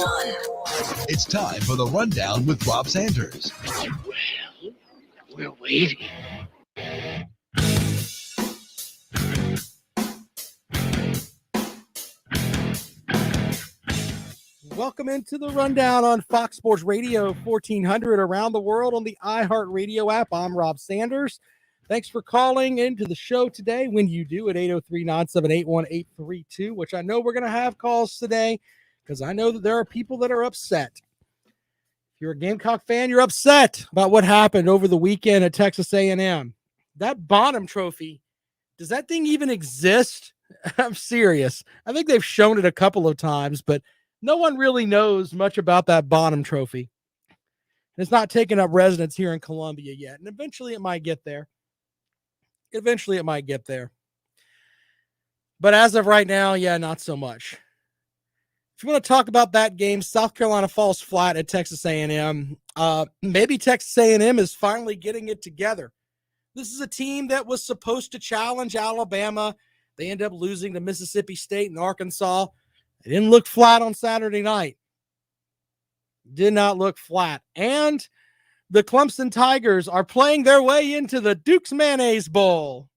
It's time for the Rundown with Rob Sanders. Well, we're waiting. Welcome into the Rundown on Fox Sports Radio 1400 around the world on the iHeartRadio app. I'm Rob Sanders. Thanks for calling into the show today. When you do at 803-978-1832, which I know we're going to have calls today because I know that there are people that are upset. If you're a Gamecock fan, you're upset about what happened over the weekend at Texas A&M. That Bonham Trophy, does that thing even exist? I'm serious. I think they've shown it a couple of times, but no one really knows much about that Bonham Trophy. It's not taking up residence here in Columbia yet, and eventually it might get there. But as of right now, not so much. If you want to talk about that game, South Carolina falls flat at Texas A&M. Maybe Texas A&M is finally getting it together. This is a team that was supposed to challenge Alabama. They end up losing to Mississippi State and Arkansas. It didn't look flat on Saturday night. Did not look flat. And the Clemson Tigers are playing their way into the Duke's Mayonnaise Bowl.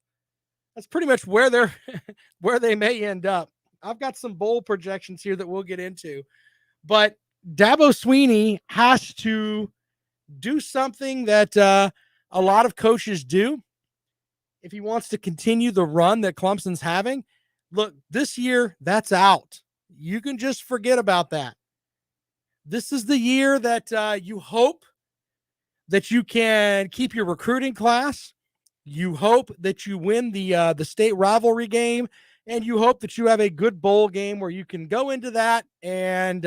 That's pretty much where they may end up. I've got some bowl projections here that we'll get into. But Dabo Swinney has to do something that a lot of coaches do if he wants to continue the run that Clemson's having. Look, this year, that's out. You can just forget about that. This is the year that you hope that you can keep your recruiting class. You hope that you win the state rivalry game, and you hope that you have a good bowl game where you can go into that and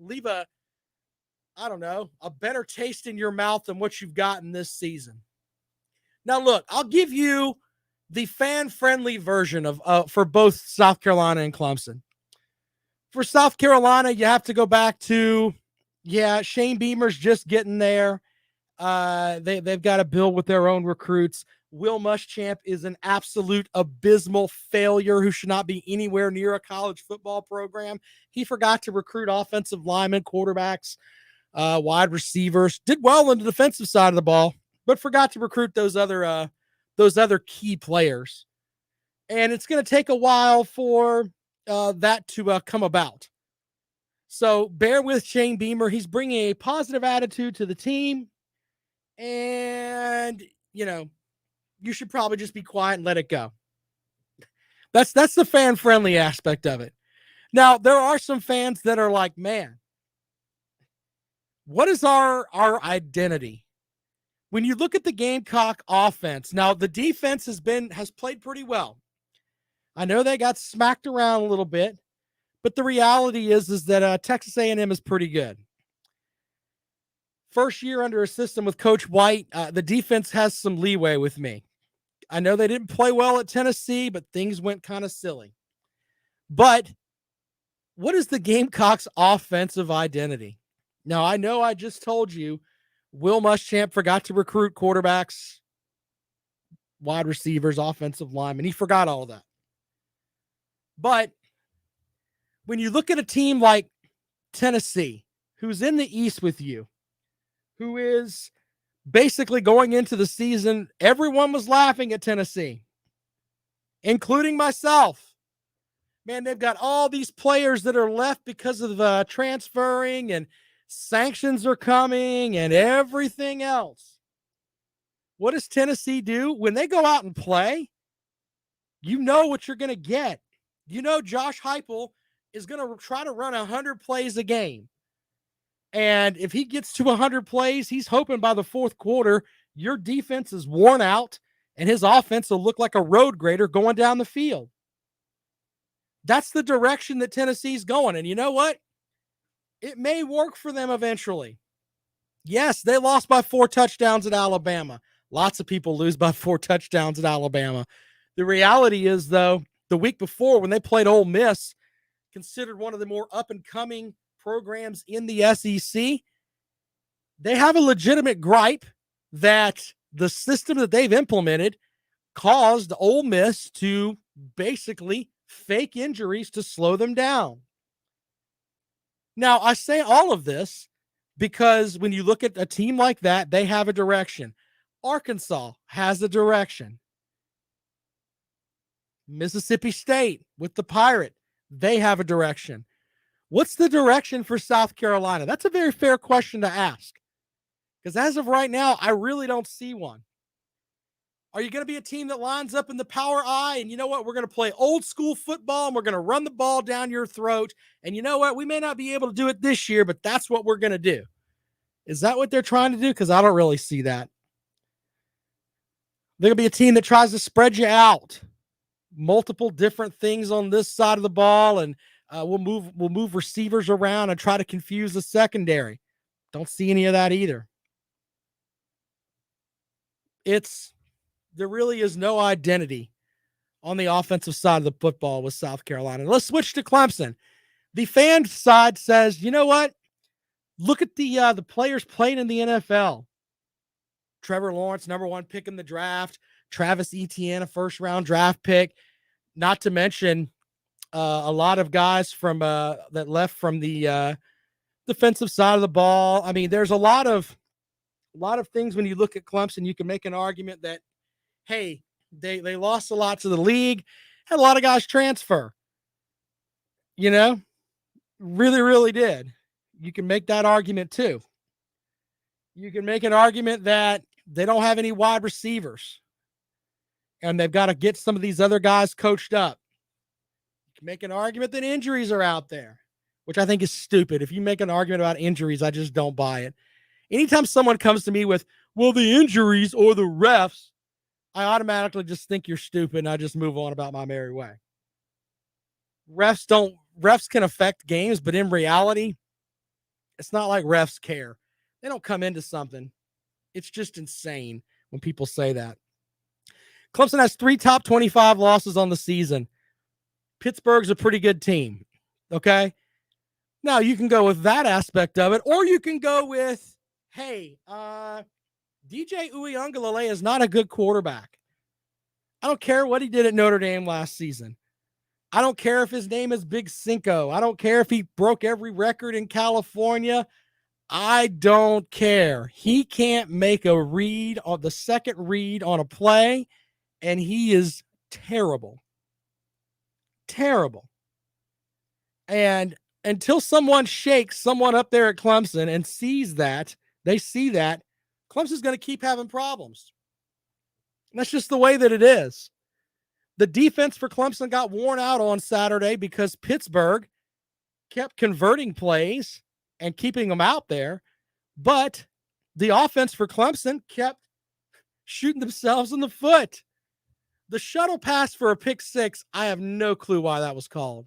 leave a better taste in your mouth than what you've gotten this season. Now, look, I'll give you the fan-friendly version of for both South Carolina and Clemson. For South Carolina, you have to go back to, Shane Beamer's just getting there. They've got to build with their own recruits. Will Muschamp is an absolute abysmal failure who should not be anywhere near a college football program. He forgot to recruit offensive linemen, quarterbacks, wide receivers. Did well on the defensive side of the ball, but forgot to recruit those other key players. And it's going to take a while for that to come about. So bear with Shane Beamer. He's bringing a positive attitude to the team. And, you should probably just be quiet and let it go. That's the fan-friendly aspect of it. Now, there are some fans that are like, man, what is our identity? When you look at the Gamecock offense, now the defense has played pretty well. I know they got smacked around a little bit, but the reality is that Texas A&M is pretty good. First year under a system with Coach White, the defense has some leeway with me. I know they didn't play well at Tennessee, but things went kind of silly. But what is the Gamecocks' offensive identity? Now, I know I just told you Will Muschamp forgot to recruit quarterbacks, wide receivers, offensive linemen. He forgot all of that. But when you look at a team like Tennessee, who's in the East with you, who is basically going into the season, everyone was laughing at Tennessee, including myself. Man, they've got all these players that are left because of transferring, and sanctions are coming and everything else. What does Tennessee do? When they go out and play, you know what you're going to get. You know Josh Heupel is going to try to run 100 plays a game. And if he gets to 100 plays, he's hoping by the fourth quarter, your defense is worn out and his offense will look like a road grader going down the field. That's the direction that Tennessee's going. And you know what? It may work for them eventually. Yes, they lost by 4 touchdowns at Alabama. Lots of people lose by 4 touchdowns at Alabama. The reality is, though, the week before when they played Ole Miss, considered one of the more up-and-coming programs in the SEC, they have a legitimate gripe that the system that they've implemented caused Ole Miss to basically fake injuries to slow them down. Now, I say all of this because when you look at a team like that, they have a direction. Arkansas has a direction. Mississippi State with the Pirate, they have a direction. What's the direction for South Carolina? That's a very fair question to ask. Because as of right now, I really don't see one. Are you going to be a team that lines up in the power I? And you know what? We're going to play old school football and we're going to run the ball down your throat. And you know what? We may not be able to do it this year, but that's what we're going to do. Is that what they're trying to do? Because I don't really see that. They're going to be a team that tries to spread you out. Multiple different things on this side of the ball, and we'll move receivers around and try to confuse the secondary. Don't see any of that either. There really is no identity on the offensive side of the football with South Carolina. Let's switch to Clemson. The fan side says, you know what? Look at the players playing in the NFL. Trevor Lawrence, number 1 pick in the draft. Travis Etienne, a first-round draft pick. Not to mention a lot of guys from that left from the defensive side of the ball. I mean, there's a lot of things when you look at Clemson. You can make an argument that, hey, they lost a lot to the league, had a lot of guys transfer. You know, really, really did. You can make that argument too. You can make an argument that they don't have any wide receivers and they've got to get some of these other guys coached up. You can make an argument that injuries are out there, which I think is stupid. If you make an argument about injuries, I just don't buy it. Anytime someone comes to me with, well, the injuries or the refs, I automatically just think you're stupid and I just move on about my merry way. Refs can affect games, but in reality, it's not like refs care. They don't come into something. It's just insane when people say that. Clemson has 3 top 25 losses on the season. Pittsburgh's a pretty good team. Okay. Now you can go with that aspect of it, or you can go with, hey, DJ Uiagalelei is not a good quarterback. I don't care what he did at Notre Dame last season. I don't care if his name is Big Cinco. I don't care if he broke every record in California. I don't care. He can't make a read on the second read on a play, and he is terrible. Terrible. And until someone shakes someone up there at Clemson and sees that, they see that, Clemson's going to keep having problems. And that's just the way that it is. The defense for Clemson got worn out on Saturday because Pittsburgh kept converting plays and keeping them out there. But the offense for Clemson kept shooting themselves in the foot. The shuttle pass for a pick 6, I have no clue why that was called.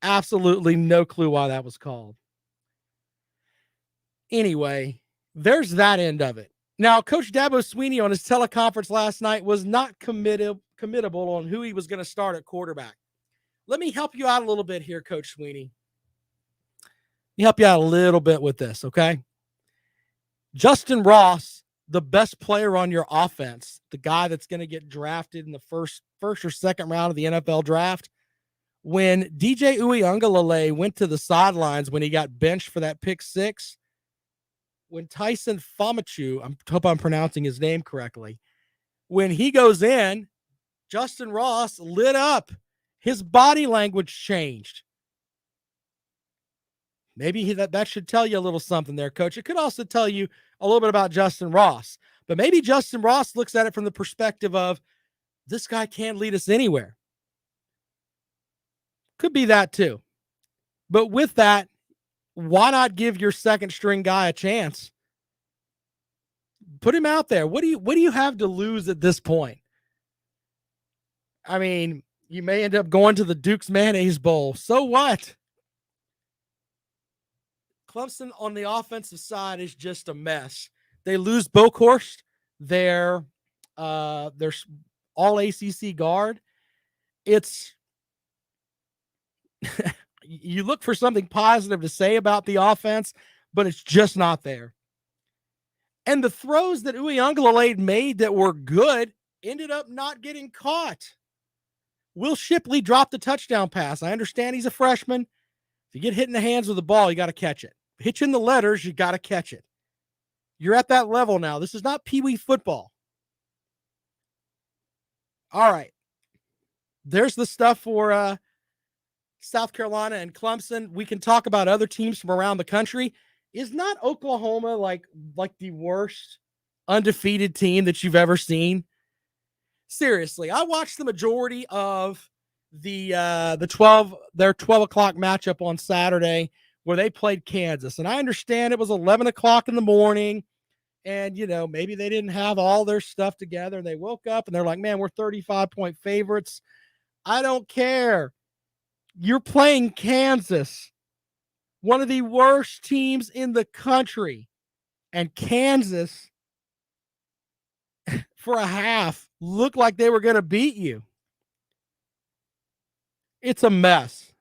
Absolutely no clue why that was called. Anyway, there's that end of it. Now, Coach Dabo Swinney on his teleconference last night was not committable on who he was going to start at quarterback. Let me help you out a little bit here, Coach Swinney. Let me help you out a little bit with this, okay? Justin Ross, the best player on your offense, the guy that's going to get drafted in the first or second round of the NFL draft, when DJ Uiagalelei went to the sidelines when he got benched for that pick 6, when Tyson Famachu, I hope I'm pronouncing his name correctly, when he goes in, Justin Ross lit up. His body language changed. Maybe that should tell you a little something there, Coach. It could also tell you a little bit about Justin Ross. But maybe Justin Ross looks at it from the perspective of, this guy can't lead us anywhere. Could be that too. But with that, why not give your second string guy a chance? Put him out there. What do you have to lose at this point? I mean, you may end up going to the Duke's Mayonnaise Bowl. So what? Clemson on the offensive side is just a mess. They lose Bokhorst, their all ACC guard. It's you look for something positive to say about the offense, but it's just not there. And the throws that Uiagalelei made that were good ended up not getting caught. Will Shipley dropped the touchdown pass. I understand he's a freshman. If you get hit in the hands with the ball, you got to catch it. Hit you in the letters, you got to catch it. You're at that level now. This is not Pee Wee football. All right. There's the stuff for South Carolina and Clemson. We can talk about other teams from around the country. Is not Oklahoma like the worst undefeated team that you've ever seen? Seriously, I watched the majority of their 12 o'clock matchup on Saturday where they played Kansas. And I understand it was 11 o'clock in the morning. And, maybe they didn't have all their stuff together. And they woke up and they're like, man, we're 35-point favorites. I don't care. You're playing Kansas, one of the worst teams in the country. And Kansas, for a half, looked like they were going to beat you. It's a mess.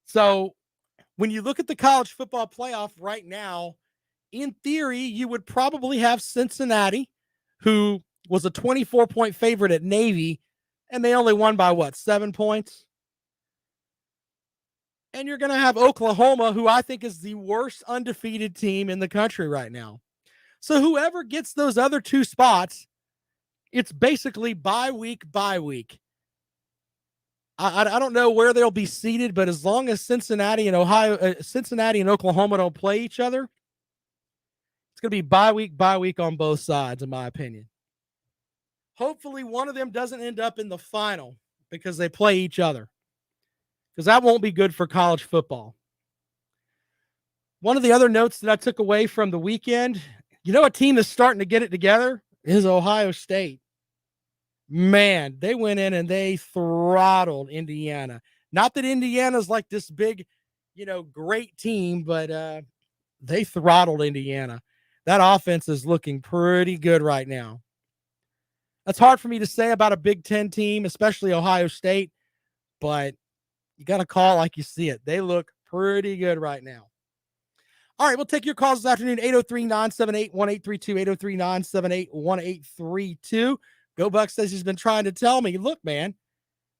So when you look at the college football playoff right now, in theory, you would probably have Cincinnati, who was a 24-point favorite at Navy, and they only won by 7 points? And you're going to have Oklahoma, who I think is the worst undefeated team in the country right now. So whoever gets those other two spots, it's basically bye week. I don't know where they'll be seated, but as long as Cincinnati and Oklahoma don't play each other, it's going to be bye week on both sides, in my opinion. Hopefully one of them doesn't end up in the final because they play each other, because that won't be good for college football. One of the other notes that I took away from the weekend, a team that's starting to get it together is Ohio State. Man, they went in and they throttled Indiana. Not that Indiana's like this big, great team, but they throttled Indiana. That offense is looking pretty good right now. That's hard for me to say about a Big Ten team, especially Ohio State, but you got to call like you see it. They look pretty good right now. All right, we'll take your calls this afternoon, 803-978-1832, 803-978-1832. Go Buck says he's been trying to tell me, look, man,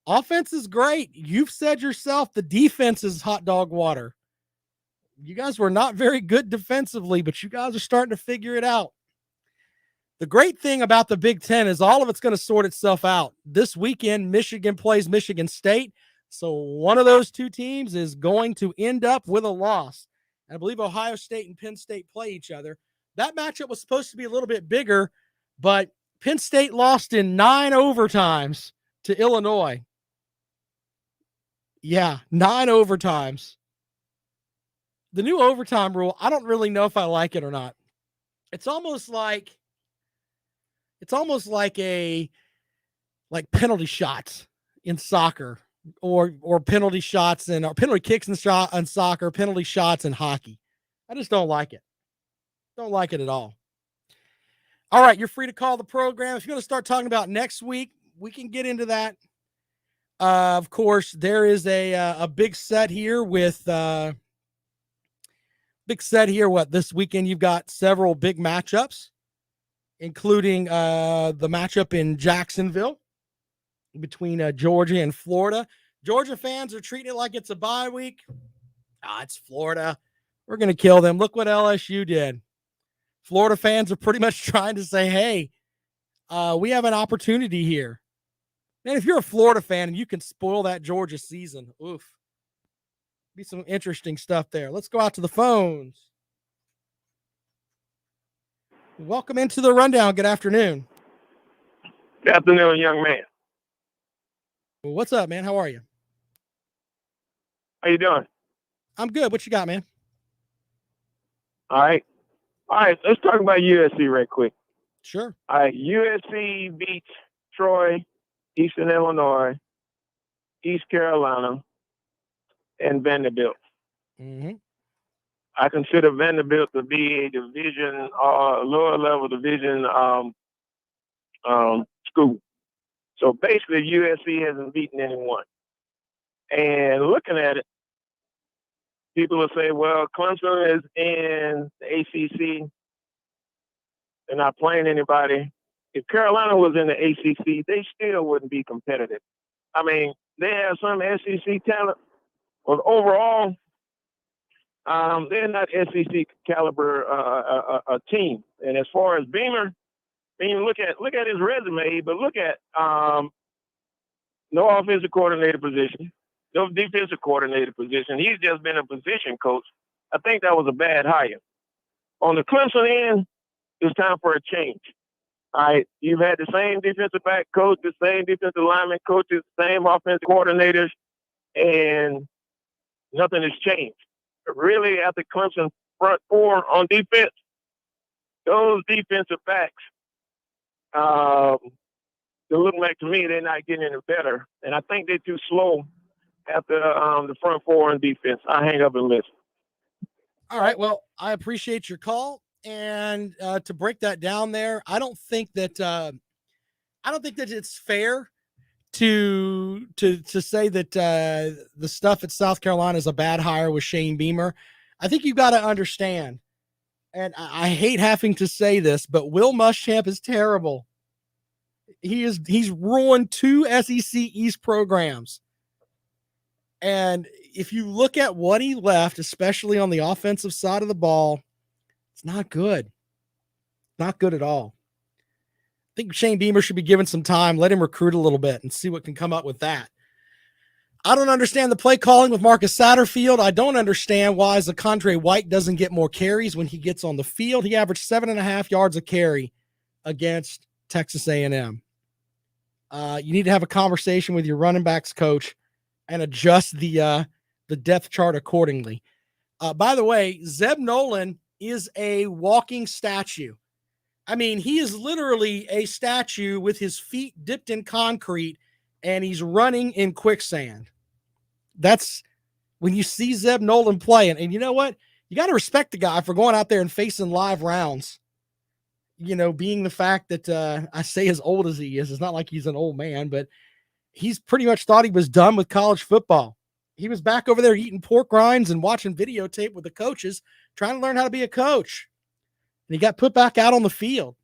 offense is great. You've said yourself the defense is hot dog water. You guys were not very good defensively, but you guys are starting to figure it out. The great thing about the Big Ten is all of it's going to sort itself out. This weekend, Michigan plays Michigan State. So one of those two teams is going to end up with a loss. And I believe Ohio State and Penn State play each other. That matchup was supposed to be a little bit bigger, but Penn State lost in 9 overtimes to Illinois. Yeah, 9 overtimes. The new overtime rule, I don't really know if I like it or not. It's almost like penalty shots in soccer, or penalty shots or penalty kicks in soccer, penalty shots in hockey. I just don't like it. Don't like it at all. All right, you're free to call the program. If you're going to start talking about next week, we can get into that. Of course, there is a big set here with this weekend. You've got several big matchups, including the matchup in Jacksonville between Georgia and Florida. Georgia fans are treating it like it's a bye week. It's Florida. We're going to kill them. Look what LSU did. Florida fans are pretty much trying to say, hey, we have an opportunity here. Man, if you're a Florida fan and you can spoil that Georgia season, oof. Be some interesting stuff there. Let's go out to the phones. Welcome into the rundown. Good afternoon. Good afternoon, young man. Well, what's up, man? How are you? How you doing? I'm good. What you got, man? All right, let's talk about USC right quick. Sure. All right, USC beats Troy, Eastern Illinois, East Carolina, and Vanderbilt. Mm-hmm. I consider Vanderbilt to be a division or lower level division school. So basically, USC hasn't beaten anyone. And looking at it, people will say, well, Clemson is in the ACC. They're not playing anybody. If Carolina was in the ACC, they still wouldn't be competitive. I mean, they have some SEC talent, Well, overall, they're not SEC caliber a team. And as far as Beamer, look at his resume, but look at no offensive coordinator position, no defensive coordinator position. He's just been a position coach. I think that was a bad hire. On the Clemson end, it's time for a change. All right, you've had the same defensive back coach, the same defensive lineman coaches, same offensive coordinators, and nothing has changed. Really, after Clemson front four on defense, those defensive backs, they look like to me they're not getting any better, and I think they're too slow after the front four on defense. I hang up and listen. All right. Well, I appreciate your call, and to break that down there, I don't think that it's fair to say that the stuff at South Carolina is a bad hire with Shane Beamer. I think you've got to understand, and I hate having to say this, but Will Muschamp is terrible. He's ruined 2 SEC East programs. And if you look at what he left, especially on the offensive side of the ball, it's not good. Not good at all. I think Shane Beamer should be given some time, let him recruit a little bit and see what can come up with that. I don't understand the play calling with Marcus Satterfield. I don't understand why Zakondre White doesn't get more carries when he gets on the field. He averaged 7.5 yards a carry against Texas A&M. You need to have a conversation with your running backs coach and adjust the depth chart accordingly. By the way, Zeb Nolan is a walking statue. I mean, he is literally a statue with his feet dipped in concrete and he's running in quicksand. That's when you see Zeb Nolan playing. And you know what? You got to respect the guy for going out there and facing live rounds. You know, being the fact that I say as old as he is, it's not like he's an old man, but he's pretty much thought he was done with college football. He was back over there eating pork rinds and watching videotape with the coaches, trying to learn how to be a coach. And he got put back out on the field.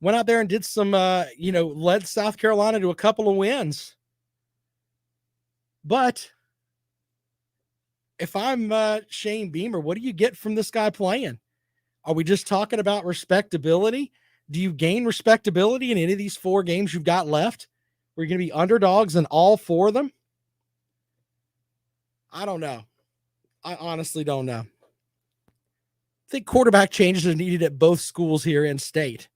Went out there and did some, led South Carolina to a couple of wins. But if I'm Shane Beamer, what do you get from this guy playing? Are we just talking about respectability? Do you gain respectability in any of these 4 games you've got left? We're going to be underdogs in all 4 of them? I don't know. I honestly don't know. I think quarterback changes are needed at both schools here in state.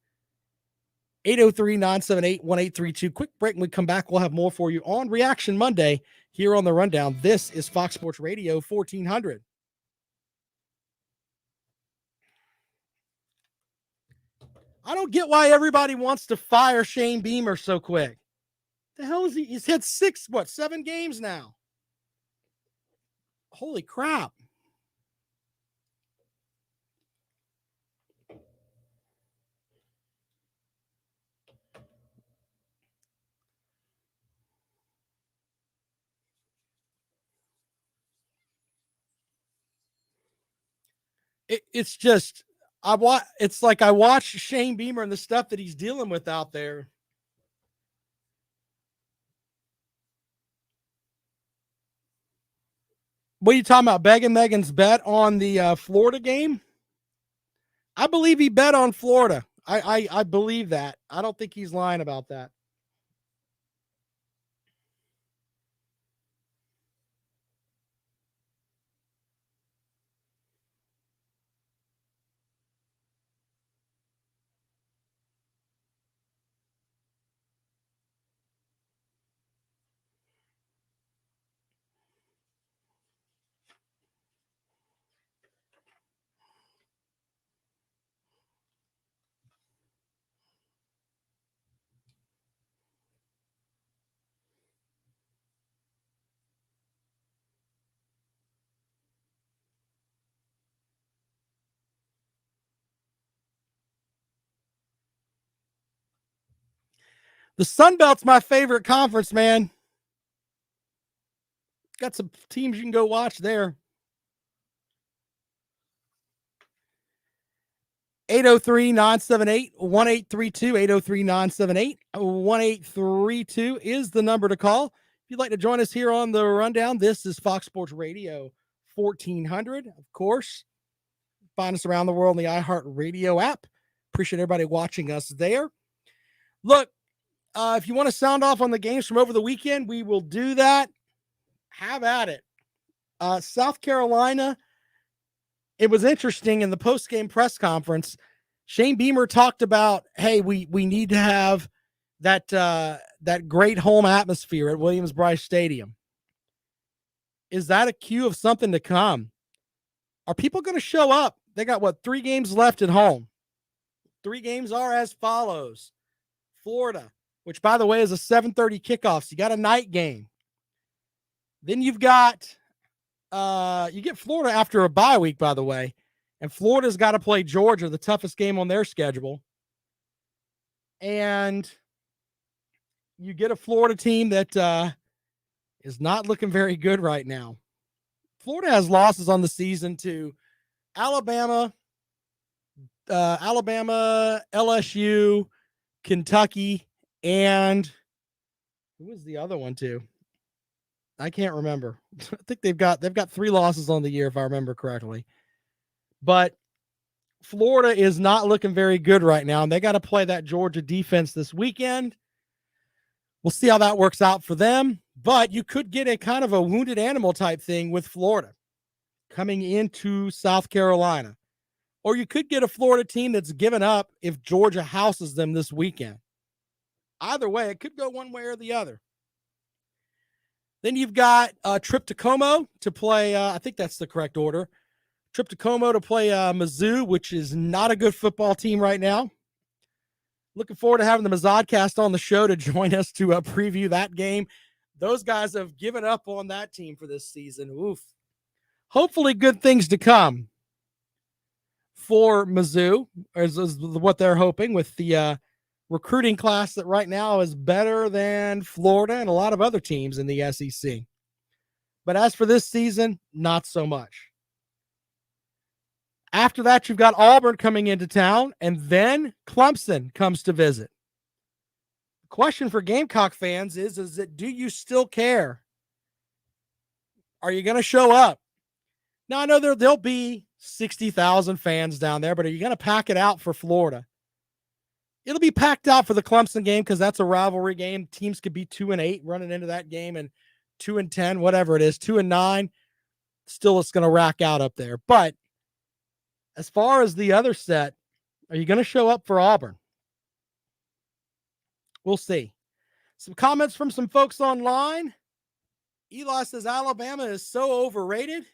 803-978-1832. Quick break. When we come back, we'll have more for you on Reaction Monday here on The Rundown. This is Fox Sports Radio 1400. I don't get why everybody wants to fire Shane Beamer so quick. The hell is he? He's had 7 games now. Holy crap. It's just, it's like I watch Shane Beamer and the stuff that he's dealing with out there. What are you talking about? Begging Megan's bet on the Florida game? I believe he bet on Florida. I believe that. I don't think he's lying about that. The Sun Belt's my favorite conference, man. Got some teams you can go watch there. 803-978-1832. 803-978-1832 is the number to call. If you'd like to join us here on the rundown, this is Fox Sports Radio 1400. Of course, find us around the world in the iHeartRadio app. Appreciate everybody watching us there. Look, if you want to sound off on the games from over the weekend, we will do that. Have at it. South Carolina, it was interesting in the post-game press conference. Shane Beamer talked about, hey, we need to have that great home atmosphere at Williams-Brice Stadium. Is that a cue of something to come? Are people going to show up? They got, 3 games left at home. 3 games are as follows. Florida, which, by the way, is a 7:30 kickoff, so you got a night game. Then you've got you get Florida after a bye week, by the way, and Florida's got to play Georgia, the toughest game on their schedule. And you get a Florida team that is not looking very good right now. Florida has losses on the season to Alabama, LSU, Kentucky, and who was the other one too? I can't remember. I think they've got 3 losses on the year, if I remember correctly. But Florida is not looking very good right now, and they got to play that Georgia defense this weekend. We'll see how that works out for them. But you could get a kind of a wounded animal type thing with Florida coming into South Carolina. Or you could get a Florida team that's given up if Georgia houses them this weekend. Either way, it could go one way or the other. Then you've got a trip to Como to play, I think that's the correct order. Trip to Como to play Mizzou, which is not a good football team right now. Looking forward to having the Mazodcast on the show to join us to preview that game. Those guys have given up on that team for this season. Oof. Hopefully good things to come for Mizzou, is what they're hoping with the recruiting class that right now is better than Florida and a lot of other teams in the SEC. But as for this season, not so much. After that, you've got Auburn coming into town, and then Clemson comes to visit. The question for Gamecock fans is that do you still care? Are you going to show up? Now, I know there'll be 60,000 fans down there, but are you going to pack it out for Florida? It'll be packed out for the Clemson game because that's a rivalry game. Teams could be 2-8 running into that game, and 2-10, whatever it is, 2-9. Still, it's going to rack out up there. But as far as the other set, are you going to show up for Auburn? We'll see. Some comments from some folks online. Eli says Alabama is so overrated.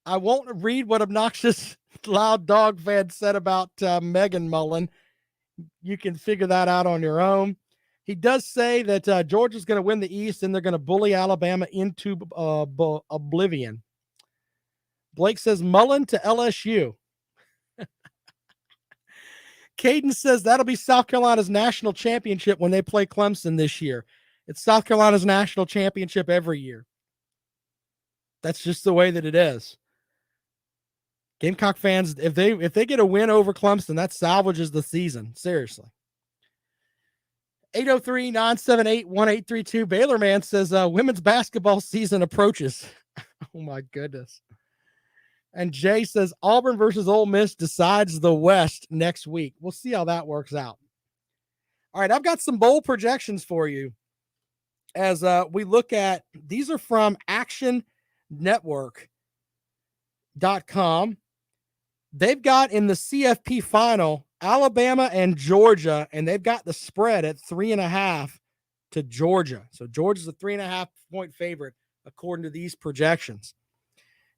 I won't read what obnoxious loud dog fan said about Megan Mullen. You can figure that out on your own. He does say that Georgia's going to win the East and they're going to bully Alabama into oblivion. Blake says Mullen to LSU. Caden says that'll be South Carolina's national championship when they play Clemson this year. It's South Carolina's national championship every year. That's just the way that it is. Gamecock fans, if they get a win over Clemson, that salvages the season. Seriously. 803-978-1832. Baylor Man says women's basketball season approaches. Oh my goodness. And Jay says Auburn versus Ole Miss decides the West next week. We'll see how that works out. All right, I've got some bold projections for you as we look at, these are from actionnetwork.com. They've got in the CFP final, Alabama and Georgia, and they've got the spread at 3.5 to Georgia. So Georgia's a 3.5 point favorite, according to these projections.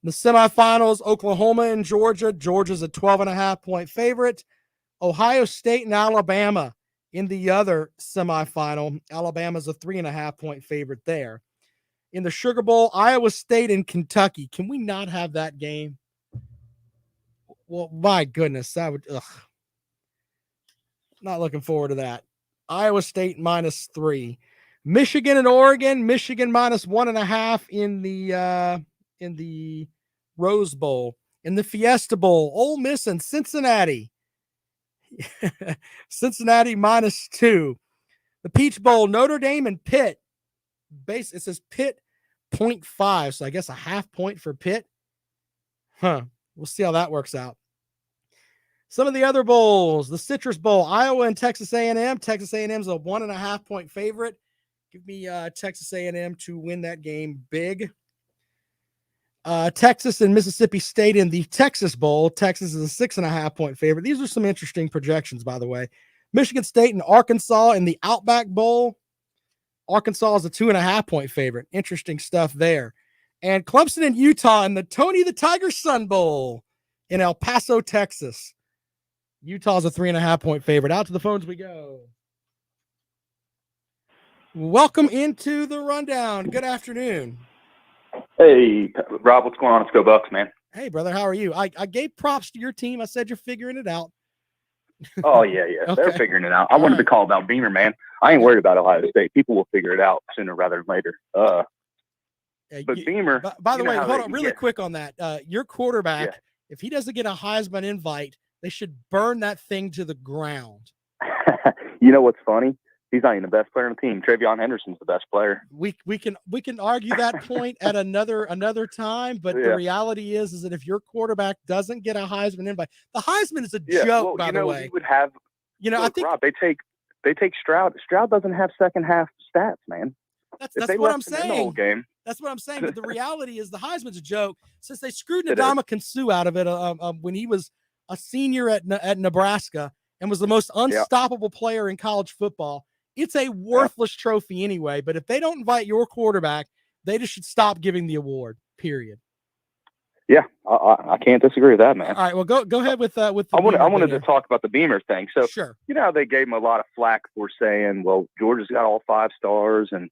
In the semifinals, Oklahoma and Georgia. Georgia's a 12.5 point favorite. Ohio State and Alabama in the other semifinal. Alabama's a 3.5 point favorite there. In the Sugar Bowl, Iowa State and Kentucky. Can we not have that game? Well, my goodness, that would, not looking forward to that. Iowa State -3. Michigan and Oregon. Michigan -1.5 in the Rose Bowl. In the Fiesta Bowl, Ole Miss and Cincinnati. Cincinnati -2. The Peach Bowl, Notre Dame and Pitt. It says Pitt 0.5, so I guess a half point for Pitt. We'll see how that works out. Some of the other bowls, the Citrus Bowl, Iowa and Texas A&M. Texas A&M's a 1.5 point favorite. Give me Texas A&M to win that game big. Texas and Mississippi State in the Texas Bowl. Texas is a 6.5 point favorite. These are some interesting projections, by the way. Michigan State and Arkansas in the Outback Bowl. Arkansas is a 2.5 point favorite. Interesting stuff there. And Clemson and Utah in the Tony the Tiger Sun Bowl in El Paso, Texas. Utah's a 3.5 point favorite. Out to the phones we go. Welcome into the rundown. Good afternoon. Hey, Rob, what's going on? Let's go Bucks, man. Hey, brother, how are you? I gave props to your team. I said you're figuring it out. Oh, yeah. Okay. They're figuring it out. I wanted to call about Beamer, man. I ain't worried about Ohio State. People will figure it out sooner rather than later. But Beamer. By the way, hold on really quick on that. Your quarterback, if he doesn't get a Heisman invite, they should burn that thing to the ground. You know what's funny? He's not even the best player on the team. Travion Henderson's the best player. We can argue that point at another time, but the reality is that if your quarterback doesn't get a Heisman invite, the Heisman is a joke. By the way, he would have. I think Rob, they take Stroud. Stroud doesn't have second half stats, man. That's what I'm saying. The whole game. That's what I'm saying. But the reality is the Heisman's a joke. Since they screwed Ndamukong Suh out of it when he was a senior at Nebraska and was the most unstoppable player in college football. It's a worthless trophy anyway, but if they don't invite your quarterback, they just should stop giving the award, period. Yeah, I can't disagree with that, man. All right, well, go ahead with the I wanted to talk about the Beamer thing. So, sure. You know how they gave him a lot of flack for saying, well, Georgia's got all 5 stars. And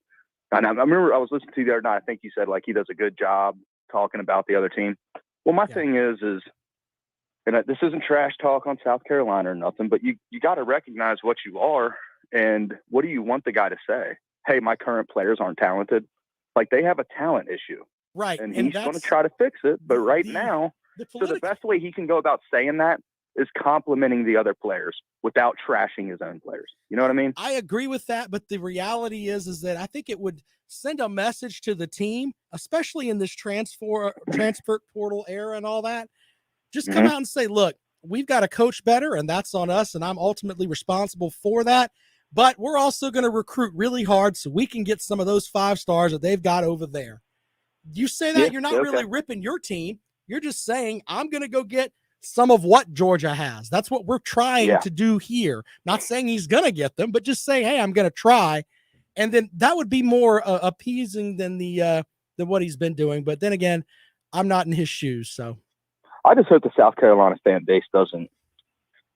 I remember I was listening to you the other night. I think you said, like, he does a good job talking about the other team. Well, my thing is, and this isn't trash talk on South Carolina or nothing, but you got to recognize what you are. And what do you want the guy to say? Hey, my current players aren't talented. Like, they have a talent issue. Right. And he's going to try to fix it. But now, the best way he can go about saying that is complimenting the other players without trashing his own players. You know what I mean? I agree with that. But the reality is that I think it would send a message to the team, especially in this transfer portal era and all that. Just come out and say, look, we've got to coach better, and that's on us, and I'm ultimately responsible for that. But we're also going to recruit really hard so we can get some of those 5 stars that they've got over there. You say that, you're not really ripping your team. You're just saying, I'm going to go get some of what Georgia has. That's what we're trying to do here. Not saying he's going to get them, but just say, hey, I'm going to try. And then that would be more appeasing than than what he's been doing. But then again, I'm not in his shoes. So I just hope the South Carolina fan base doesn't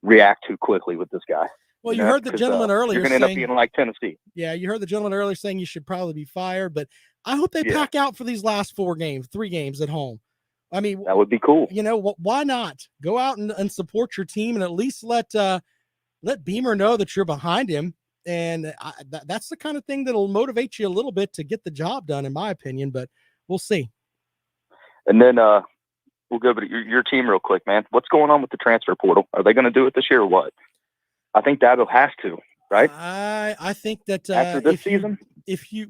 react too quickly with this guy. Well, you heard the gentleman earlier. You're going to end up being like Tennessee. Yeah, you heard the gentleman earlier saying you should probably be fired, but I hope they pack out for these last 3 games at home. I mean, that would be cool. You know, why not go out and support your team and at least let Beamer know that you're behind him. And that's the kind of thing that'll motivate you a little bit to get the job done, in my opinion. But we'll see. And then we'll go to your team real quick, man. What's going on with the transfer portal? Are they going to do it this year or what? I think Dabo has to, right? I think that after this season, if you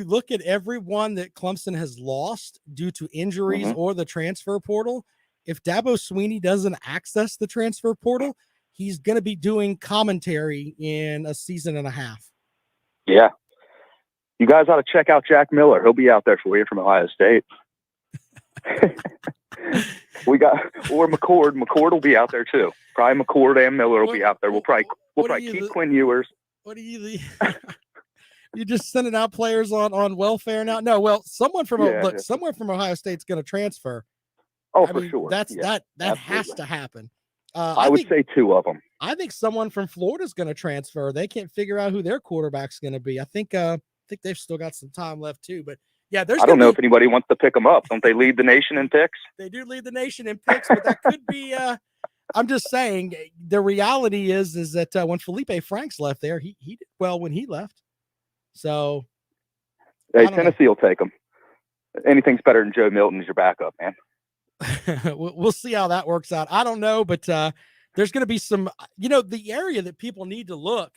look at everyone that Clemson has lost due to injuries or the transfer portal, if Dabo Swinney doesn't access the transfer portal, he's going to be doing commentary in a season and a half. Yeah. You guys ought to check out Jack Miller. He'll be out there for you from Ohio State. Or McCord. McCord will be out there too. Probably McCord and Miller will be out there. We'll probably keep Quinn Ewers. What are you? You just sending out players on welfare now? No, well, someone from Ohio State's going to transfer. Oh, for sure. That has to happen. I would say 2 of them. I think someone from Florida's going to transfer. They can't figure out who their quarterback's going to be. I think they've still got some time left too, but. Yeah, I don't know if anybody wants to pick them up. Don't they lead the nation in picks? They do lead the nation in picks, but that could be. I'm just saying. The reality is that when Felipe Franks left there, he did well when he left. So, hey, Tennessee will take him. Anything's better than Joe Milton as your backup, man. We'll see how that works out. I don't know, but there's going to be some. The area that people need to look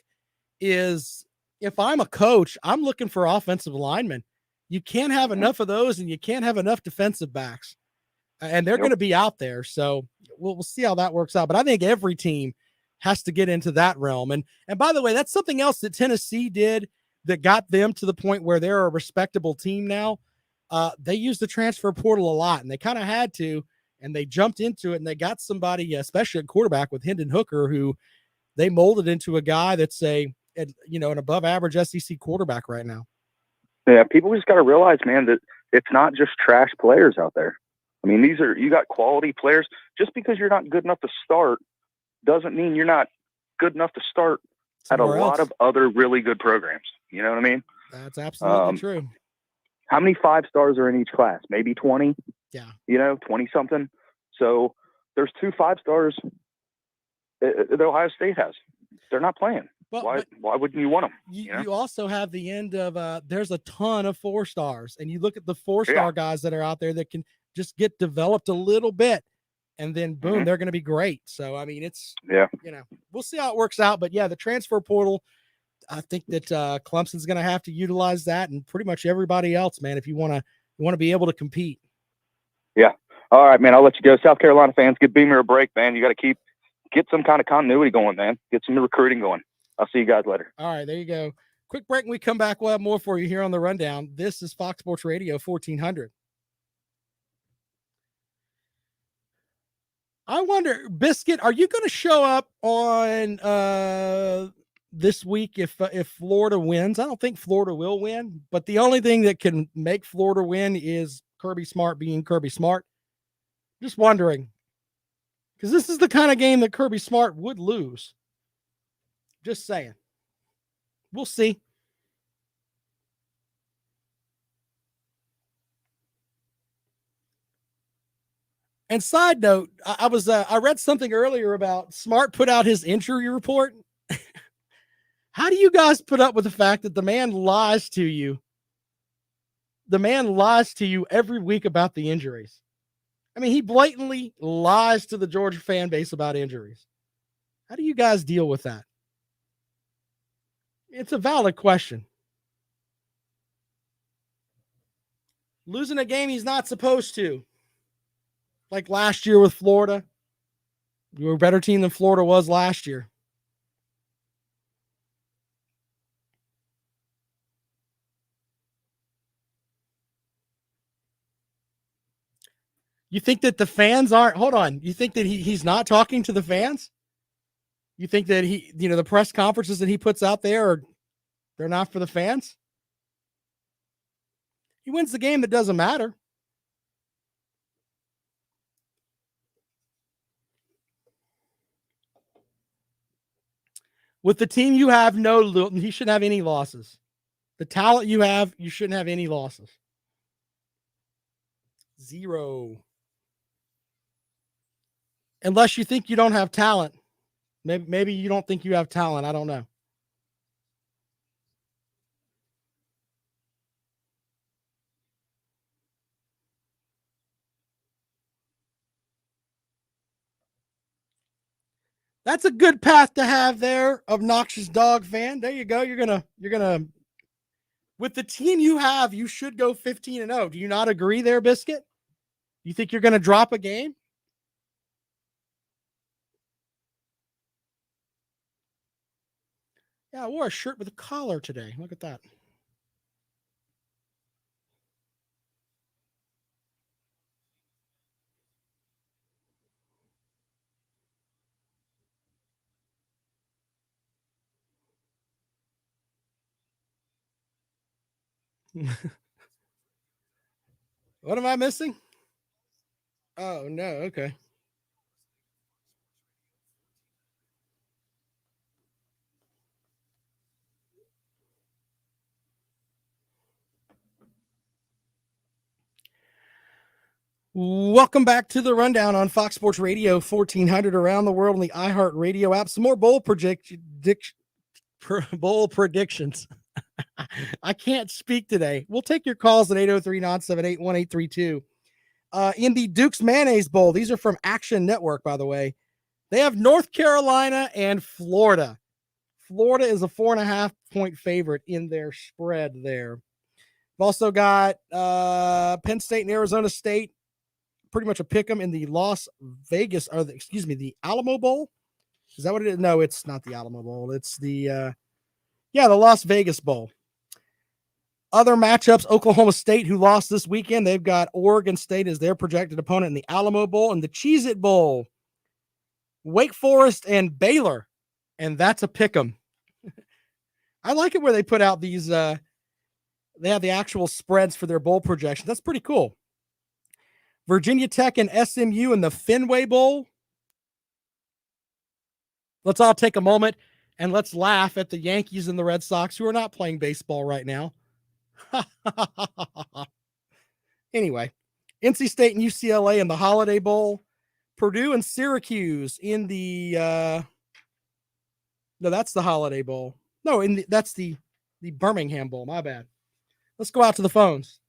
is if I'm a coach, I'm looking for offensive linemen. You can't have enough of those, and you can't have enough defensive backs, and they're going to be out there. So we'll see how that works out. But I think every team has to get into that realm. And by the way, that's something else that Tennessee did that got them to the point where they're a respectable team now. They used the transfer portal a lot, and they kind of had to, and they jumped into it, and they got somebody, especially at quarterback with Hendon Hooker, who they molded into a guy that's an above average SEC quarterback right now. Yeah, people just got to realize, man, that it's not just trash players out there. I mean, you got quality players. Just because you're not good enough to start doesn't mean you're not good enough to start Somewhere at a lot of other really good programs. You know what I mean? That's absolutely true. How many 5-stars are in each class? Maybe 20? Yeah. 20 something. So there's 2 5-stars that Ohio State has. They're not playing. Why wouldn't you want them? You also have the end of there's a ton of 4-stars, and you look at the 4-star guys that are out there that can just get developed a little bit, and then boom, they're going to be great. So I mean, we'll see how it works out. But yeah, the transfer portal, I think that Clemson's going to have to utilize that, and pretty much everybody else, man, if you want to be able to compete. Yeah. All right, man. I'll let you go. South Carolina fans, give Beamer a break, man. You got to get some kind of continuity going, man. Get some recruiting going. I'll see you guys later. All right, there you go. Quick break. When we come back, we'll have more for you here on the Rundown. This is Fox Sports Radio 1400. I wonder, Biscuit, are you going to show up on this week if Florida wins? I don't think Florida will win, but the only thing that can make Florida win is Kirby Smart being Kirby Smart. Just wondering, because this is the kind of game that Kirby Smart would lose. Just saying. We'll see. And side note, I read something earlier about Smart put out his injury report. How do you guys put up with the fact that the man lies to you? The man lies to you every week about the injuries. I mean, he blatantly lies to the Georgia fan base about injuries. How do you guys deal with that? It's a valid question. Losing a game he's not supposed to. Like last year with Florida. We were a better team than Florida was last year. You think that the fans aren't, hold on. You think that he's not talking to the fans? You think that the press conferences that he puts out there they're not for the fans? He wins the game that doesn't matter. With the team you have, he shouldn't have any losses. The talent you have, you shouldn't have any losses. 0. Unless you think you don't have talent. Maybe you don't think you have talent. I don't know. That's a good path to have there, obnoxious dog fan. There you go. You're gonna with the team you have, you should go 15-0. Do you not agree there, Biscuit? You think you're gonna drop a game? Yeah, I wore a shirt with a collar today. Look at that. What am I missing? Oh, no. Okay. Welcome back to the Rundown on Fox Sports Radio 1400 around the world on the iHeartRadio app. Some more bowl predictions. I can't speak today. We'll take your calls at 803-978-1832. In the Duke's Mayonnaise Bowl, these are from Action Network, by the way. They have North Carolina and Florida. Florida is a 4.5-point favorite in their spread there. We've also got Penn State and Arizona State, pretty much a pick 'em in the Las Vegas, or the Alamo Bowl. Is that what it is? No, it's not the Alamo Bowl. It's the Las Vegas Bowl. Other matchups, Oklahoma State, who lost this weekend, they've got Oregon State as their projected opponent in the Alamo Bowl and the Cheez-It Bowl. Wake Forest and Baylor, and that's a pick 'em. I like it where they put out these, they have the actual spreads for their bowl projections. That's pretty cool. Virginia Tech and SMU in the Fenway Bowl. Let's all take a moment and let's laugh at the Yankees and the Red Sox, who are not playing baseball right now. Anyway, NC State and UCLA in the Holiday Bowl. Purdue and Syracuse in the no, that's the Holiday Bowl. No, that's the Birmingham Bowl. My bad. Let's go out to the phones.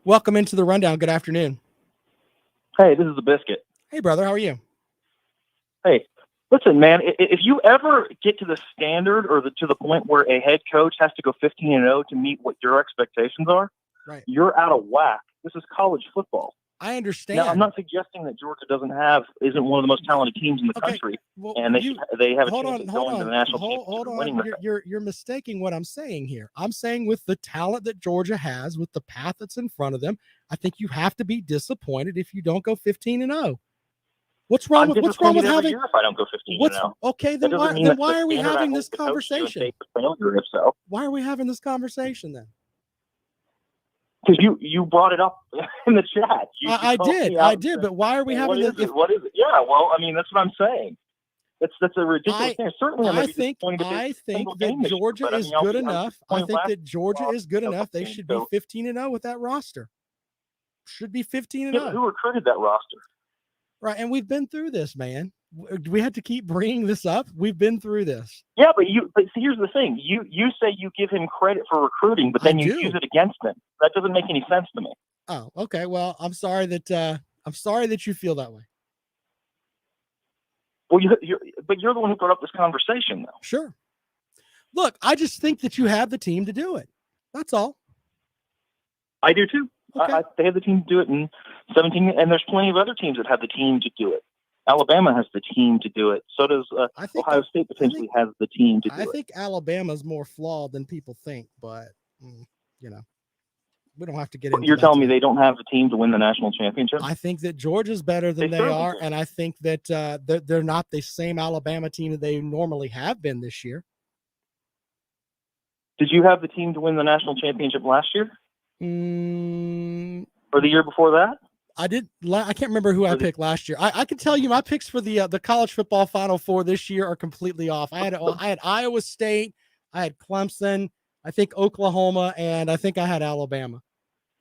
Welcome into the rundown. Good afternoon. Hey, this is the Biscuit. Hey, brother. How are you? Hey, listen, man, if you ever get to the standard or to the point where a head coach has to go 15-0 to meet what your expectations are, right, you're out of whack. This is college football. I understand. Now, I'm not suggesting that Georgia isn't one of the most talented teams in the country, well, and they have a chance of going to the national championship hold and on. winning that. You're mistaking what I'm saying here. I'm saying with the talent that Georgia has, with the path that's in front of them, I think you have to be disappointed if you don't go 15-0. What's wrong with having? Year if I don't go 15-0. Okay, then why are we having this conversation? Why are we having this conversation then? Because you brought it up in the chat. I did. But why are we having this? What is it? Yeah, well, I mean, that's what I'm saying. That's a ridiculous thing. Certainly, I think that Georgia is good enough. I think that Georgia is good enough. They should be 15-0 with that roster. Should be 15-0. Yeah, who recruited that roster? Right, and we've been through this, man. We had to keep bringing this up. We've been through this. Yeah, but see, here's the thing. You say you give him credit for recruiting, but then you use it against him. That doesn't make any sense to me. Oh, okay. Well, I'm sorry that you feel that way. Well, you're the one who brought up this conversation, though. Sure. Look, I just think that you have the team to do it. That's all. I do too. Okay. They have the team to do it in 17, and there's plenty of other teams that have the team to do it. Alabama has the team to do it. So does Ohio State potentially has the team to do it. I think Alabama's more flawed than people think, but we don't have to get into. You're telling me they don't have the team to win the national championship? I think that Georgia's better than they are, and I think that they're not the same Alabama team that they normally have been this year. Did you have the team to win the national championship last year? Or the year before that? I did. I can't remember who I picked last year. I can tell you my picks for the college football Final Four this year are completely off. I had Iowa State, I had Clemson, I think Oklahoma, and I think I had Alabama.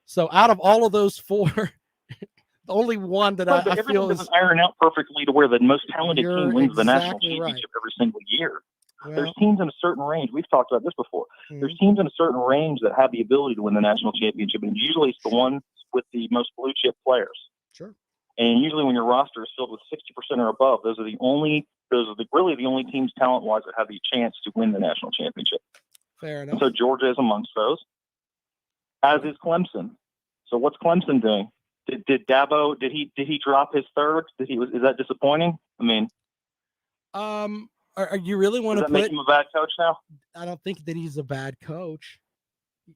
So out of all of those four, the only one that I feel doesn't iron out perfectly to where the most talented team wins the national championship every single year. Well, there's teams in a certain range. We've talked about this before. Mm-hmm. There's teams in a certain range that have the ability to win the national championship, and usually it's the one with the most blue chip players. Sure. And usually when your roster is filled with 60% or above, those are really the only teams talent-wise that have the chance to win the national championship. Fair enough. And so Georgia is amongst those, as is Clemson. So what's Clemson doing? Did Dabo, did he drop his third? Is that disappointing? I mean, are you really want to make him a bad coach now? I don't think that he's a bad coach.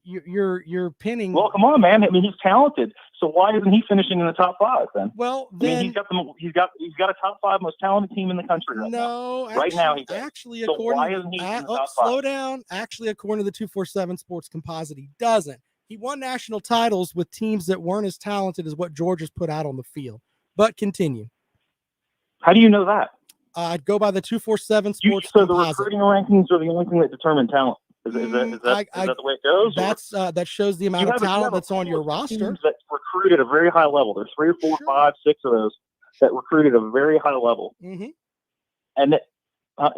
You're pinning. Well, come on, man. I mean, he's talented. So why isn't he finishing in the top 5 then? Well, then I mean, he's got a top 5 most talented team in the country right now. Right now, so why isn't he in the top 5? Slow down. Actually, according to the 247 Sports Composite, he doesn't. He won national titles with teams that weren't as talented as what Georgia's put out on the field. But continue. How do you know that? I'd go by the 247 Sports Composite. So the recruiting rankings are the only thing that determine talent. Is that the way it goes? That shows the amount of talent that's on your roster. That recruit at a very high level. There's 3 or 4, 5, 6 of those that recruit at a very high level. Mm-hmm. And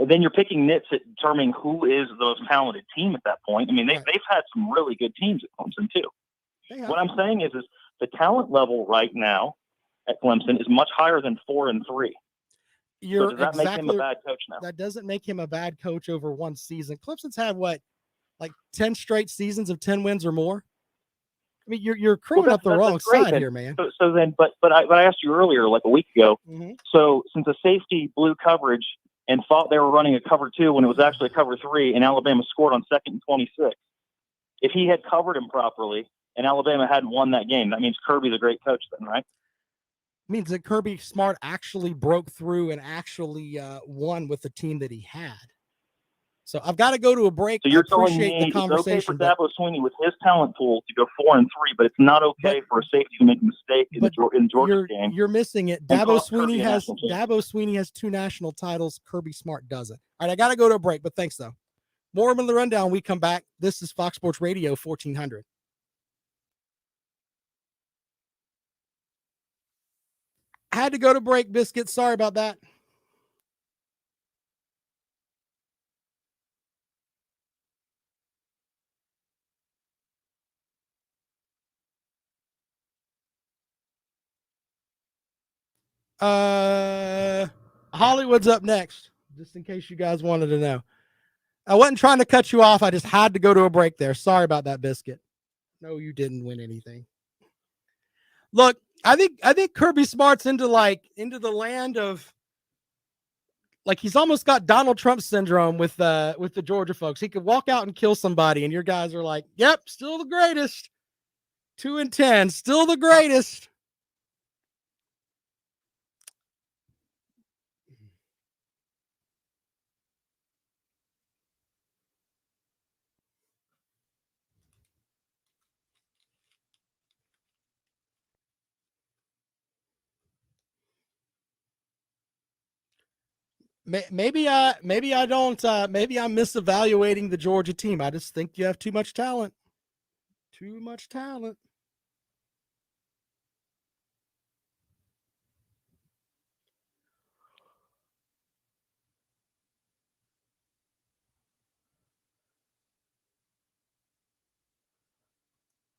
then you're picking nits at determining who is the most talented team at that point. I mean, they've had some really good teams at Clemson too. What I'm saying is the talent level right now at Clemson is much higher than 4 and 3. You're so does that make him a bad coach now? That doesn't make him a bad coach over one season. Clemson's had what, like 10 straight seasons of 10 wins or more? I mean, you're crowing up the wrong side here, man. So then, but I asked you earlier, like a week ago. Mm-hmm. So since a safety blew coverage and thought they were running a cover 2 when it was actually a cover 3, and Alabama scored on 2nd and 26. If he had covered him properly and Alabama hadn't won that game, that means Kirby's a great coach then, right? Means that Kirby Smart actually broke through and actually won with the team that he had. So I've got to go to a break. So you're telling me it's okay for Dabo Swinney with his talent pool to go 4-3, but it's not okay for a safety to make a mistake in Georgia's game. You're missing it. Dabo Swinney has 2 national titles. Kirby Smart doesn't. All right, I got to go to a break, but thanks though. More of the rundown. We come back. This is Fox Sports Radio 1400. I had to go to break, Biscuit. Sorry about that. Hollywood's up next, just in case you guys wanted to know. I wasn't trying to cut you off. I just had to go to a break there. Sorry about that, Biscuit. No, you didn't win anything. Look, I think Kirby Smart's into the land of, like, he's almost got Donald Trump syndrome with the Georgia folks. He could walk out and kill somebody, and your guys are like, "Yep, still the greatest. 2-10, still the greatest." Maybe I'm misevaluating the Georgia team. I just think you have too much talent. Too much talent.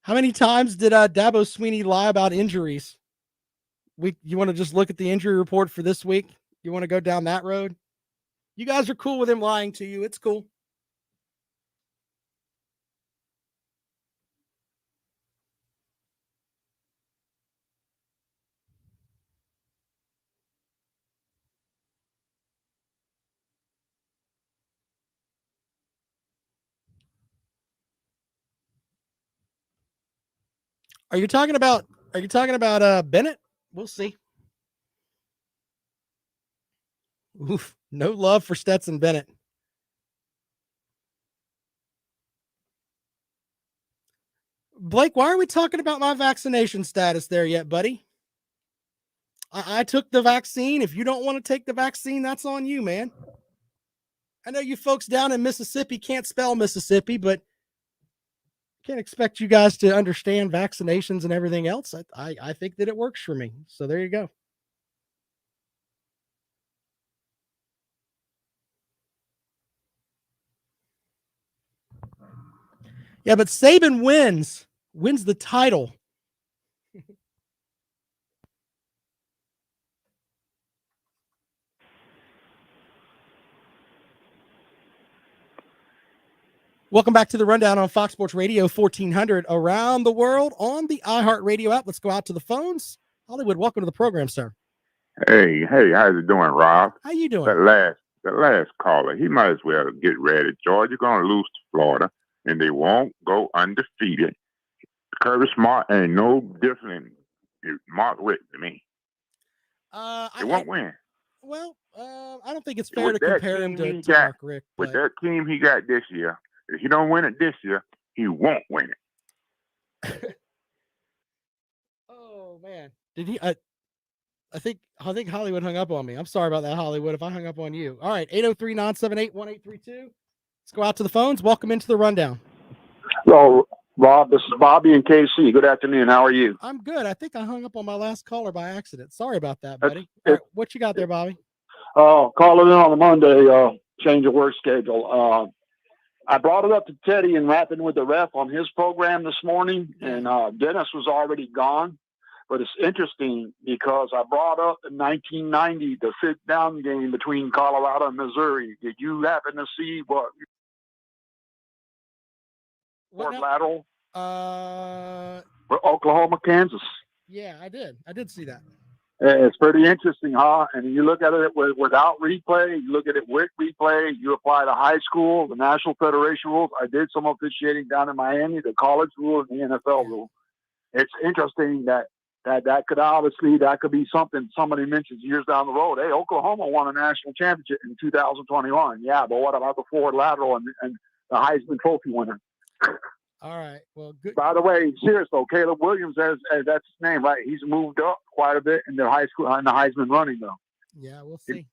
How many times did Dabo Swinney lie about injuries? You want to just look at the injury report for this week? You want to go down that road? You guys are cool with him lying to you. It's cool. Are you talking about Bennett? We'll see. Oof, no love for Stetson Bennett. Blake, why are we talking about my vaccination status there yet, buddy? I took the vaccine. If you don't want to take the vaccine, that's on you, man. I know you folks down in Mississippi can't spell Mississippi, but can't expect you guys to understand vaccinations and everything else. I think that it works for me. So there you go. Yeah, but Saban wins the title. Welcome back to the Rundown on Fox Sports Radio 1400 around the world on the iHeartRadio app. Let's go out to the phones. Hollywood, welcome to the program, sir. Hey, how's it doing, Rob? How you doing? The last caller, he might as well get ready. Georgia going to lose to Florida, and they won't go undefeated. Kirby Smart ain't no different than Mark Richt to me. They won't win. Well, I don't think it's fair to compare him to Mark Richt. With that team he got this year, if he don't win it this year, he won't win it. Oh man, did he? I think Hollywood hung up on me. I'm sorry about that, Hollywood. If I hung up on you, all right. 803-978-1832. Let's go out to the phones. Welcome into the Rundown. Hello, Rob. This is Bobby in KC. Good afternoon. How are you? I'm good. I think I hung up on my last caller by accident. Sorry about that, buddy. All right, what you got there, Bobby? Calling in on a Monday. Change of work schedule. I brought it up to Teddy and rapping with the ref on his program this morning, and Dennis was already gone. But it's interesting because I brought up in 1990 the sit-down game between Colorado and Missouri. Did you happen to see what lateral? For Oklahoma, Kansas. Yeah, I did. I did see that. It's pretty interesting, huh? And you look at it without replay, you look at it with replay, you apply the high school, the National Federation rules. I did some officiating down in Miami, the college rule and the NFL rule. It's interesting that could obviously, that could be something somebody mentions years down the road. Hey, Oklahoma won a national championship in 2021. Yeah, but what about the forward lateral and the Heisman Trophy winner? All right. Well, good. By the way, serious though, Caleb Williams, that's his name, right? He's moved up quite a bit in the high school, in the Heisman running though. Yeah, we'll see.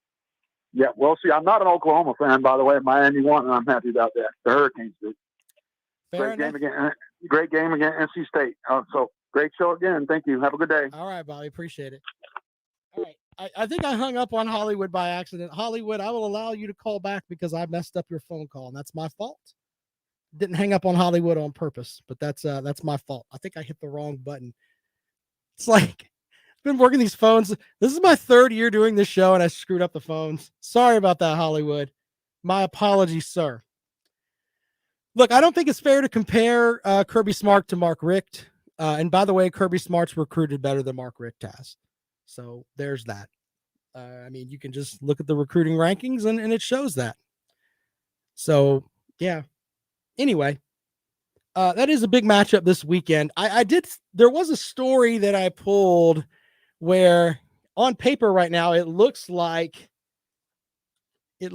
Yeah, we'll see. I'm not an Oklahoma fan, by the way. Miami won, and I'm happy about that. The Hurricanes did. Great game against NC State. So great show again. Thank you. Have a good day. All right, Bobby. Appreciate it. All right. I think I hung up on Hollywood by accident. Hollywood, I will allow you to call back because I messed up your phone call, and that's my fault. Didn't hang up on Hollywood on purpose, but that's my fault. I think I hit the wrong button. It's like I've been working these phones. This is my third year doing this show, and I screwed up the phones. Sorry about that, Hollywood. My apologies, sir. Look, I don't think it's fair to compare Kirby Smart to Mark Richt. And by the way, Kirby Smart's recruited better than Mark Richt has. So there's that. I mean, you can just look at the recruiting rankings and it shows that. So, yeah. Anyway, that is a big matchup this weekend. There was a story that I pulled where on paper right now, it looks like it's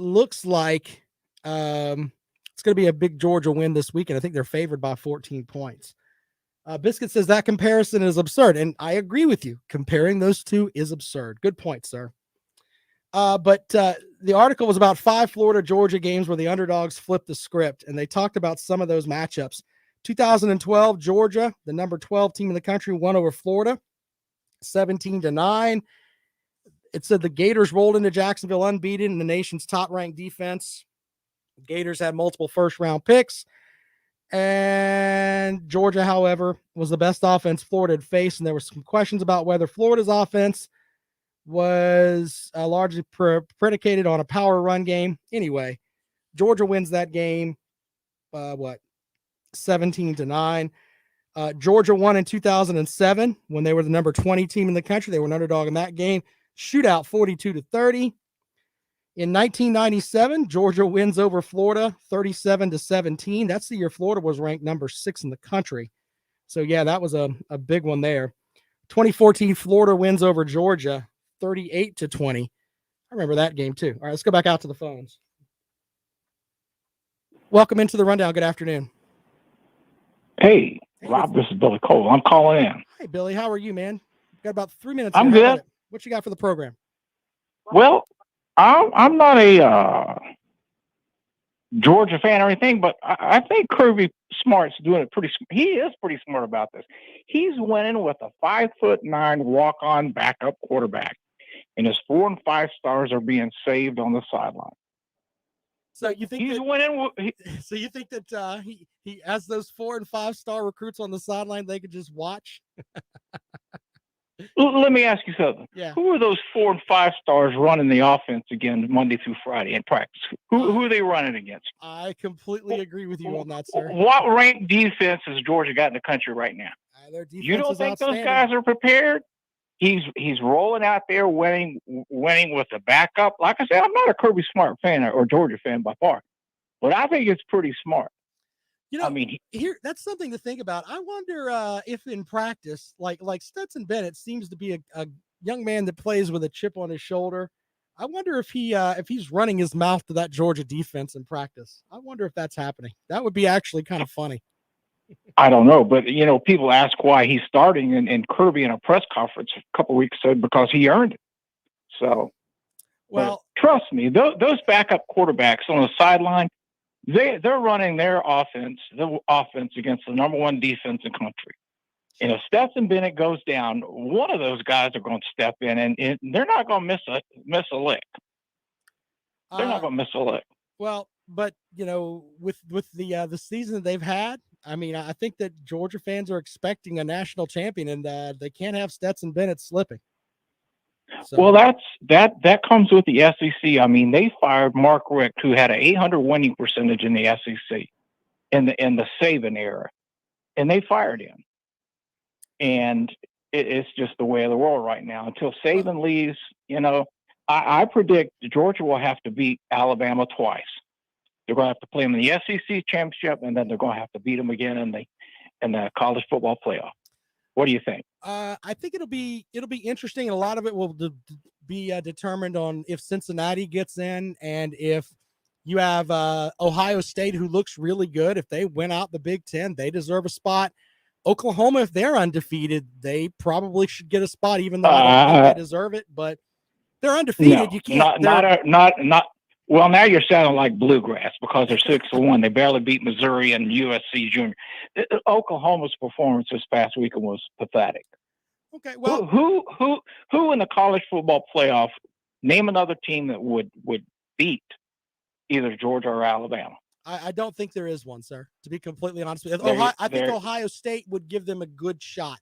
going to be a big Georgia win this weekend. I think they're favored by 14 points. Biscuit says that comparison is absurd. And I agree with you. Comparing those two is absurd. Good point, sir. But the article was about 5 Florida-Georgia games where the underdogs flipped the script, and they talked about some of those matchups. 2012, Georgia, the number 12 team in the country, won over Florida, 17-9. It said the Gators rolled into Jacksonville unbeaten in the nation's top-ranked defense. Gators had multiple first-round picks, and Georgia, however, was the best offense Florida had faced, and there were some questions about whether Florida's offense was largely predicated on a power run game. Anyway, Georgia wins that game, 17-9. Georgia won in 2007 when they were the number 20 team in the country. They were an underdog in that game. Shootout 42-30. In 1997, Georgia wins over Florida 37-17. That's the year Florida was ranked number 6 in the country. So yeah, that was a big one there. 2014, Florida wins over Georgia 38-20. I remember that game too. All right, let's go back out to the phones. Welcome into the rundown. Good afternoon. Hey, Rob, this is Billy Cole. I'm calling in. Hey, Billy, how are you, man? Got about 3 minutes. I'm good. What you got for the program? Well, I'm not a Georgia fan or anything, but I think Kirby Smart's doing it he is pretty smart about this. He's winning with a 5'9" walk-on backup quarterback, and his 4 and 5 stars are being saved on the sideline. So you think he's winning? So you think that he has those 4 and 5 star recruits on the sideline? They could just watch. Let me ask you something. Yeah. Who are those 4 and 5 stars running the offense again Monday through Friday in practice? Who are they running against? I completely agree with you on that, sir. What ranked defense has Georgia got in the country right now? You don't think those guys are prepared? He's rolling out there winning with a backup. Like I said, I'm not a Kirby Smart fan or Georgia fan by far, but I think it's pretty smart. You know, I mean, here that's something to think about. I wonder if in practice, like Stetson Bennett seems to be a young man that plays with a chip on his shoulder. I wonder if he's running his mouth to that Georgia defense in practice. I wonder if that's happening. That would be actually kind of funny. I don't know, but people ask why he's starting, and Kirby in a press conference a couple of weeks said because he earned it. So, well, trust me, those backup quarterbacks on the sideline, they're running the offense against the number 1 defense in the country. And if Stetson Bennett goes down, one of those guys are going to step in, and they're not going to miss a lick. They're not going to miss a lick. Well, but with the season that they've had, I mean, I think that Georgia fans are expecting a national champion, and they can't have Stetson Bennett slipping. So. Well, that comes with the SEC. I mean, they fired Mark Richt, who had an 800 winning percentage in the SEC in the Saban era, and they fired him. And it's just the way of the world right now. Until Saban leaves, I predict Georgia will have to beat Alabama twice. They're going to have to play them in the SEC championship, and then they're going to have to beat them again in the college football playoff. What do you think? I think it'll be interesting. And a lot of it will be determined on if Cincinnati gets in, and if you have Ohio State, who looks really good. If they win out the Big Ten, they deserve a spot. Oklahoma, if they're undefeated, they probably should get a spot, even though I don't think they deserve it. But they're undefeated. No, you can't. Not. Well, now you're sounding like bluegrass because they're 6-1. They barely beat Missouri and USC Junior. Oklahoma's performance this past weekend was pathetic. Okay, well, who in the college football playoff? Name another team that would beat either Georgia or Alabama. I don't think there is one, sir. To be completely honest with you, I think Ohio State would give them a good shot.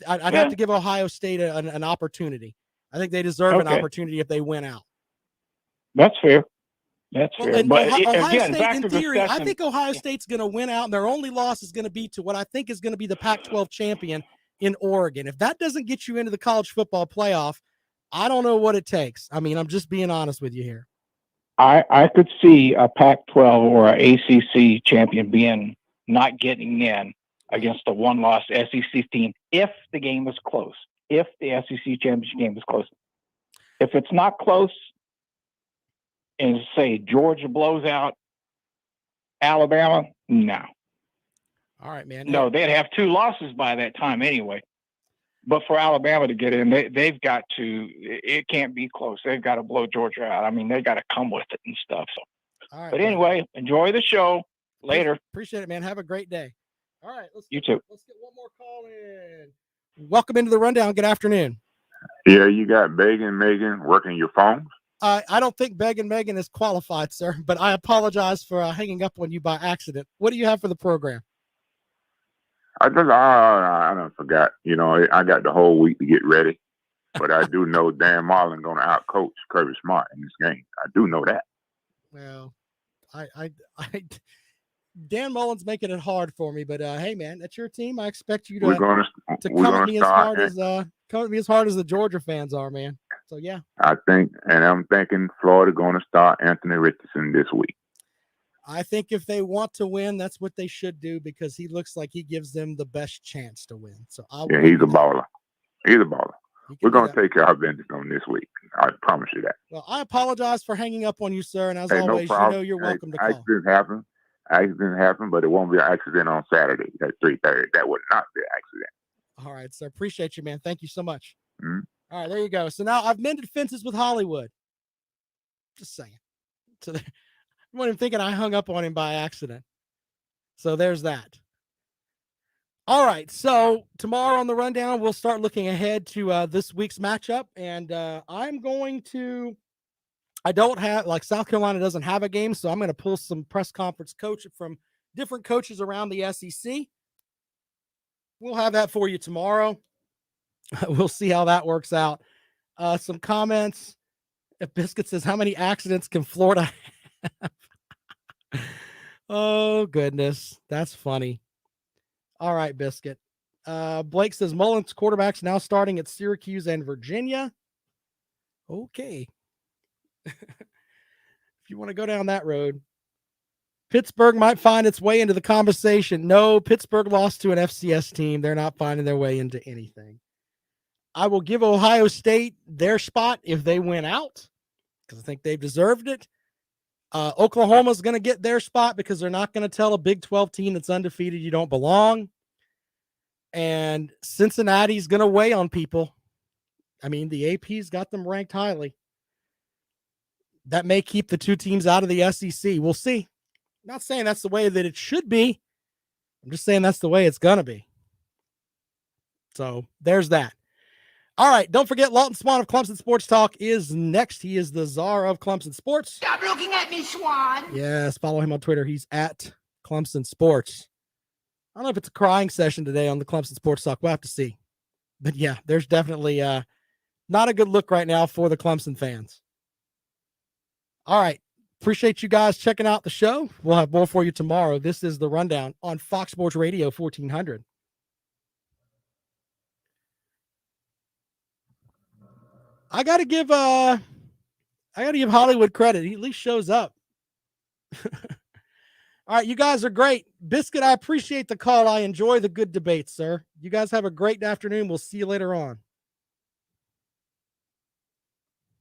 I'd have to give Ohio State an opportunity. I think they deserve an opportunity if they win out. That's fair. That's fair. But Ohio again, State, back in to theory, discussion. I think Ohio State's going to win out, and their only loss is going to be to what I think is going to be the Pac-12 champion in Oregon. If that doesn't get you into the college football playoff, I don't know what it takes. I mean, I'm just being honest with you here. I could see a Pac-12 or an ACC champion not getting in against a one-loss SEC team if the game is close. If the SEC championship game is close. If it's not close, and say Georgia blows out Alabama, no. All right, man. No, they'd have 2 losses by that time anyway. But for Alabama to get in, they've got to. It can't be close. They've got to blow Georgia out. I mean, they got to come with it and stuff. So, all right, but anyway, enjoy the show. Later. Appreciate it, man. Have a great day. All right, you too. Let's get one more call in. Welcome into the rundown. Good afternoon. Yeah, you got Megan working your phones. I don't think Megan is qualified, sir, but I apologize for hanging up on you by accident. What do you have for the program? I don't forgot. I got the whole week to get ready, but I do know Dan Marlin going to outcoach Kirby Smart in this game. I do know that. Well, Dan Mullen's making it hard for me, but hey, man, that's your team. I expect you to come at me as hard as the Georgia fans are, man. So yeah, I'm thinking Florida going to start Anthony Richardson this week. I think if they want to win, that's what they should do because he looks like he gives them the best chance to win. So he's a baller. He's a baller. We're going to take care of business on this week. I promise you that. Well, I apologize for hanging up on you, sir. And as always, you're welcome to call. Accident happened, but it won't be an accident on Saturday at 3:30. That would not be an accident. All right, sir. Appreciate you, man. Thank you so much. Mm-hmm. All right, there you go. So now I've mended fences with Hollywood. Just saying. So I wasn't even thinking I hung up on him by accident. So there's that. All right. So tomorrow on the rundown, we'll start looking ahead to this week's matchup. And I don't have, South Carolina doesn't have a game, so I'm going to pull some press conference from different coaches around the SEC. We'll have that for you tomorrow. We'll see how that works out. Some comments. If Biscuit says, how many accidents can Florida have? Oh, goodness. That's funny. All right, Biscuit. Blake says, Mullen's quarterback's now starting at Syracuse and Virginia. Okay. If you want to go down that road. Pittsburgh might find its way into the conversation. No, Pittsburgh lost to an FCS team. They're not finding their way into anything. I will give Ohio State their spot if they win out because I think they've deserved it. Oklahoma's going to get their spot because they're not going to tell a Big 12 team that's undefeated you don't belong. And Cincinnati's going to weigh on people. I mean, the AP's got them ranked highly. That may keep the 2 teams out of the SEC. We'll see. I'm not saying that's the way that it should be. I'm just saying that's the way it's going to be. So there's that. All right. Don't forget, Lawton Swan of Clemson Sports Talk is next. He is the czar of Clemson Sports. Stop looking at me, Swan. Yes. Follow him on Twitter. He's at Clemson Sports. don't know if it's a crying session today on the Clemson Sports Talk. We'll have to see. But yeah, there's definitely not a good look right now for the Clemson fans. All right. Appreciate you guys checking out the show. We'll have more for you tomorrow. This is The Rundown on Fox Sports Radio 1400. I gotta give Hollywood credit. He at least shows up. All right, you guys are great. Biscuit, I appreciate the call. I enjoy the good debate, sir. You guys have a great afternoon. We'll see you later on.